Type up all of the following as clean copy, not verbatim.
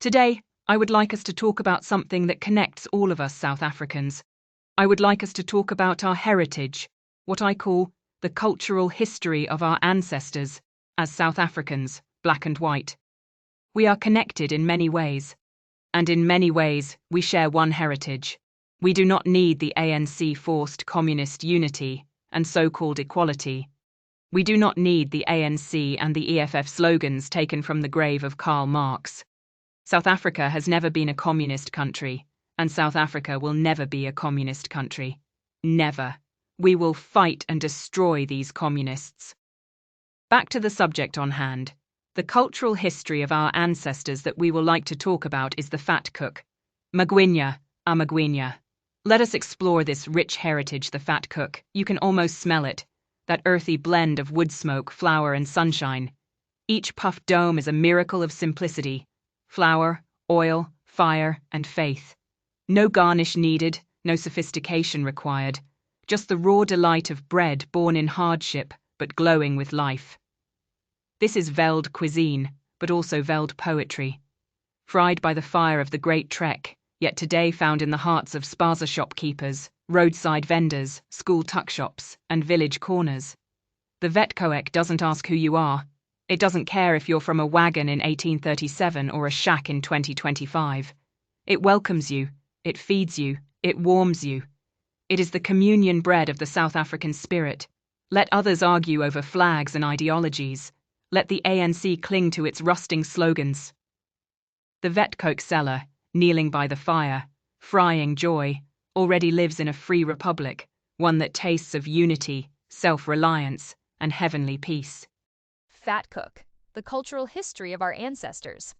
Today, I would like us to talk about something that connects all of us South Africans. I would like us to talk about our heritage, what I call the cultural history of our ancestors as South Africans, black and white. We are connected in many ways, and in many ways we share one heritage. We do not need the ANC forced communist unity and so-called equality. We do not need the ANC and the EFF slogans taken from the grave of Karl Marx. South Africa has never been a communist country, and South Africa will never be a communist country. Never. We will fight and destroy these communists. Back to the subject on hand. The cultural history of our ancestors that we will like to talk about is the Vetkoek. Magwinya, a Magwinya. Let us explore this rich heritage, the Vetkoek. You can almost smell it. That earthy blend of wood smoke, flour, and sunshine. Each puffed dome is a miracle of simplicity. Flour, oil, fire, and faith. No garnish needed, no sophistication required. Just the raw delight of bread born in hardship, but glowing with life. This is veld cuisine, but also veld poetry. Fried by the fire of the Great Trek, yet today found in the hearts of spaza shopkeepers, roadside vendors, school tuck shops, and village corners. The Vetkoek doesn't ask who you are. It doesn't care if you're from a wagon in 1837 or a shack in 2025. It welcomes you, it feeds you, it warms you. It is the communion bread of the South African spirit. Let others argue over flags and ideologies. Let the ANC cling to its rusting slogans. The Vetkoek seller, kneeling by the fire, frying joy, already lives in a free republic, one that tastes of unity, self-reliance, and heavenly peace. Vetkoek, the cultural history of our ancestors.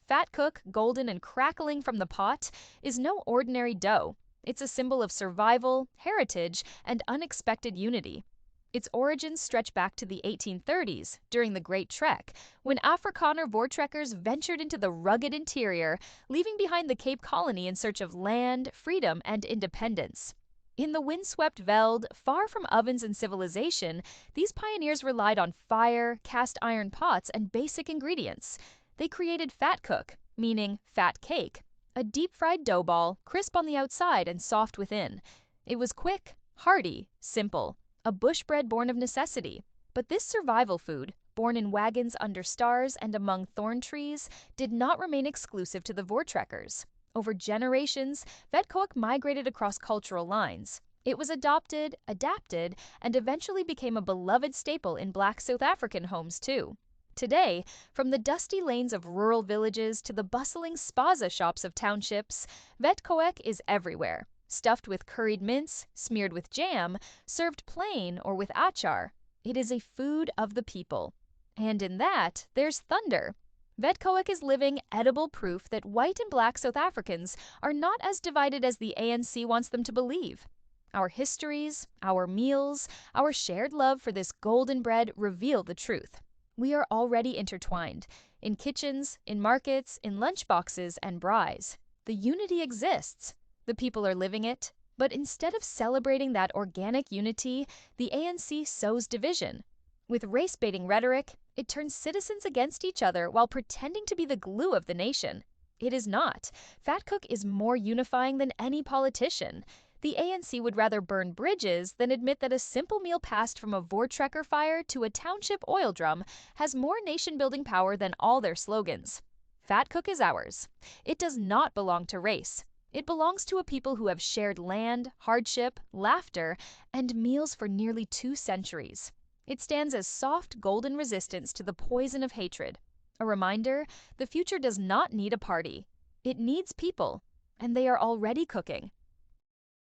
Vetkoek, golden and crackling from the pot, is no ordinary dough. It's a symbol of survival, heritage, and unexpected unity. Its origins stretch back to the 1830s, during the Great Trek, when Afrikaner voortrekkers ventured into the rugged interior, leaving behind the Cape Colony in search of land, freedom, and independence. In the windswept veld, far from ovens and civilization, these pioneers relied on fire, cast iron pots, and basic ingredients. They created Vetkoek, meaning fat cake, a deep-fried dough ball, crisp on the outside and soft within. It was quick, hearty, simple, a bush bread born of necessity. But this survival food, born in wagons under stars and among thorn trees, did not remain exclusive to the voortrekkers. Over generations, Vetkoek migrated across cultural lines. It was adopted, adapted, and eventually became a beloved staple in Black South African homes too. Today, from the dusty lanes of rural villages to the bustling spaza shops of townships, Vetkoek is everywhere. Stuffed with curried mince, smeared with jam, served plain or with achar. It is a food of the people. And in that, there's thunder. Vetkoek is living, edible proof that white and black South Africans are not as divided as the ANC wants them to believe. Our histories, our meals, our shared love for this golden bread reveal the truth. We are already intertwined, in kitchens, in markets, in lunchboxes, and braais. The unity exists. The people are living it. But instead of celebrating that organic unity, the ANC sows division. With race-baiting rhetoric, it turns citizens against each other while pretending to be the glue of the nation. It is not. Vetkoek is more unifying than any politician. The ANC would rather burn bridges than admit that a simple meal passed from a voortrekker fire to a township oil drum has more nation-building power than all their slogans. Vetkoek is ours. It does not belong to race. It belongs to a people who have shared land, hardship, laughter, and meals for nearly 2 centuries. It stands as soft, golden resistance to the poison of hatred. A reminder, the future does not need a party. It needs people, and they are already cooking.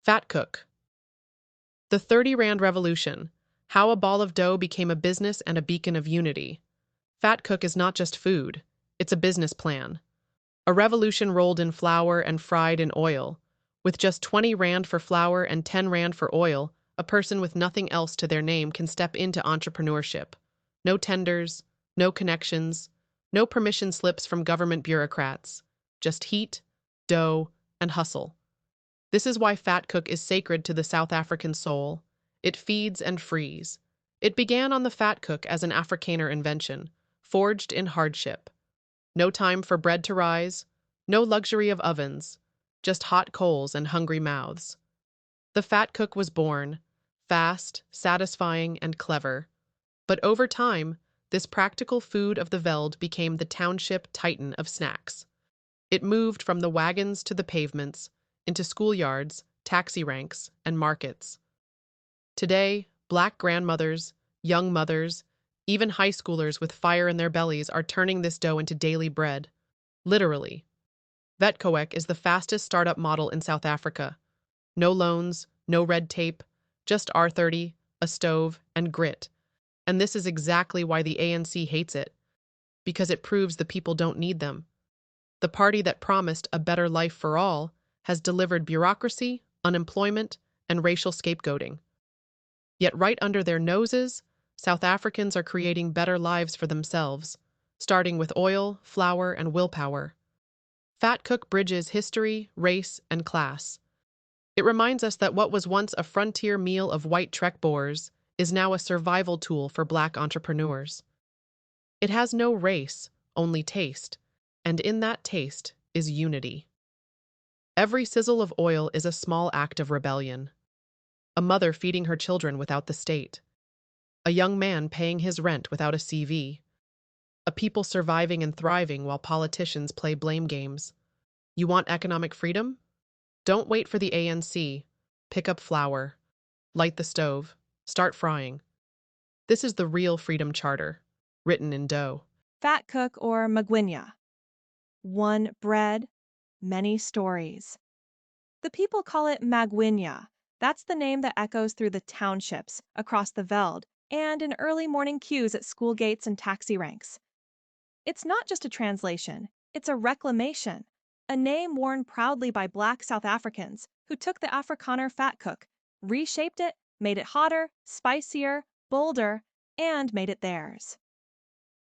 Vetkoek. The 30 Rand Revolution. How a ball of dough became a business and a beacon of unity. Vetkoek is not just food. It's a business plan. A revolution rolled in flour and fried in oil. With just 20 Rand for flour and 10 Rand for oil, a person with nothing else to their name can step into entrepreneurship. No tenders, no connections, no permission slips from government bureaucrats. Just heat, dough, and hustle. This is why Vetkoek is sacred to the South African soul. It feeds and frees. It began on the Vetkoek as an Afrikaner invention, forged in hardship. No time for bread to rise, No luxury of ovens, just hot coals and hungry mouths. The fat cook was born, fast, satisfying, and clever. But over time, this practical food of the Veld became the township titan of snacks. It moved from the wagons to the pavements, into schoolyards, taxi ranks, and markets. Today, black grandmothers, young mothers, even high schoolers with fire in their bellies are turning this dough into daily bread. Literally. Vetkoek is the fastest startup model in South Africa. No loans, no red tape, just R30, a stove, and grit. And this is exactly why the ANC hates it, because it proves the people don't need them. The party that promised a better life for all has delivered bureaucracy, unemployment, and racial scapegoating. Yet right under their noses, South Africans are creating better lives for themselves, starting with oil, flour, and willpower. Fat Cook bridges history, race, and class. It reminds us that what was once a frontier meal of white trek Boers is now a survival tool for black entrepreneurs. It has no race, only taste, and in that taste is unity. Every sizzle of oil is a small act of rebellion. A mother feeding her children without the state. A young man paying his rent without a CV. A people surviving and thriving while politicians play blame games. You want economic freedom? Don't wait for the ANC. Pick up flour. Light the stove. Start frying. This is the real Freedom Charter, written in dough. Fat Cook or Magwinya. One bread, many stories. The people call it Magwinya. That's the name that echoes through the townships, across the veld, and in early morning queues at school gates and taxi ranks. It's not just a translation, it's a reclamation, a name worn proudly by black South Africans who took the Afrikaner Fat Cook, reshaped it, made it hotter, spicier, bolder, and made it theirs.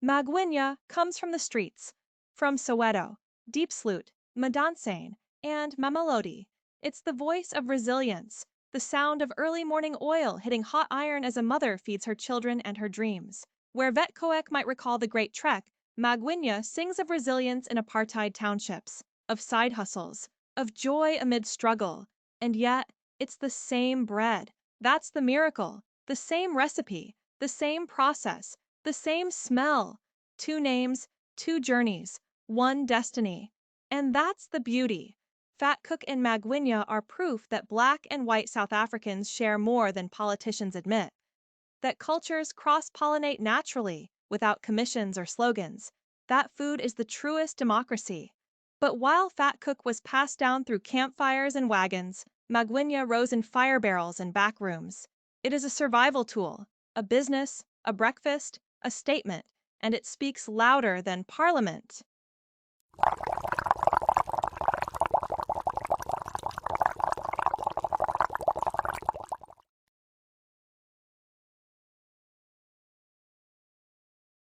Magwinya comes from the streets, from Soweto, Diepsloot, Madansane, and Mamelodi. It's the voice of resilience, the sound of early morning oil hitting hot iron as a mother feeds her children and her dreams. Where Vetkoek might recall the Great Trek, Magwinya sings of resilience in apartheid townships, of side hustles, of joy amid struggle. And yet, it's the same bread. That's the miracle. The same recipe, the same process, the same smell. Two names, two journeys, one destiny. And that's the beauty. Fat Cook and Magwinya are proof that black and white South Africans share more than politicians admit. That cultures cross-pollinate naturally, without commissions or slogans. That food is the truest democracy. But while Fat Cook was passed down through campfires and wagons, Magwinya rose in fire barrels and back rooms. It is a survival tool, a business, a breakfast, a statement, and it speaks louder than Parliament.